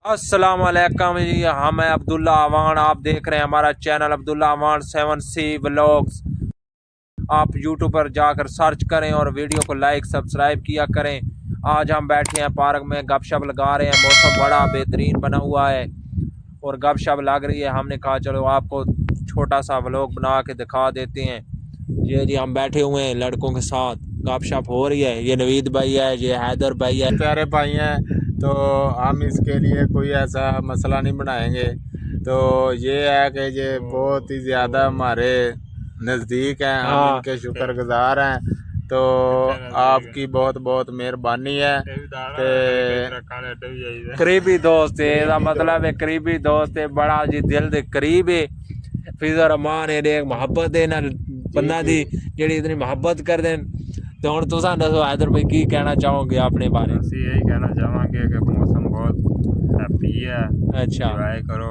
अस्सलाम वालेकुम जी, हम हैं अब्दुल्ला अवान। आप देख रहे हैं हमारा channel Abdullah Awan 7C vlogs. आप यूट्यूब पर जाकर सर्च करें और वीडियो को लाइक सब्सक्राइब किया करें। आज हम बैठे हैं पार्क में, गपशप लगा रहे हैं। मौसम बड़ा बेहतरीन बना हुआ है और गपशप लग रही है। हमने कहा चलो आपको छोटा सा व्लॉग बना के दिखा देते हैं। ये जी हम बैठे हुए हैं लड़कों के साथ, गपशप हो रही है। ये नवीद भाई है, ये हैदर भाई है। प्यारे भाई हैं, तो हम इसके लिए कोई ऐसा मसला नहीं बनाएंगे। तो ये है कि ये बहुत ही ज़्यादा हमारे नज़दीक हैं, हम हाँ, इनके शुक्रगुजार हैं। तो आपकी बहुत बहुत मेहरबानी है कि करीबी दोस्त है, ਇਹਦਾ मतलब है करीबी दोस्त है, बड़ा जी दिल ਦੇ करीब है। फिजर रहमान है, एक मोहब्बत है ना बंदा दी ਜਿਹੜੀ इतनी मोहब्बत कर देन। ਤੇ ਹੁਣ ਤੁਸੀਂ ਦੱਸੋ हैदर भाई की कहना चाहोगे अपने बारे में? ਅਸੀਂ यही कहना चाहेंगे कि मौसम बहुत हैप्पी है, अच्छा, एंजॉय करो।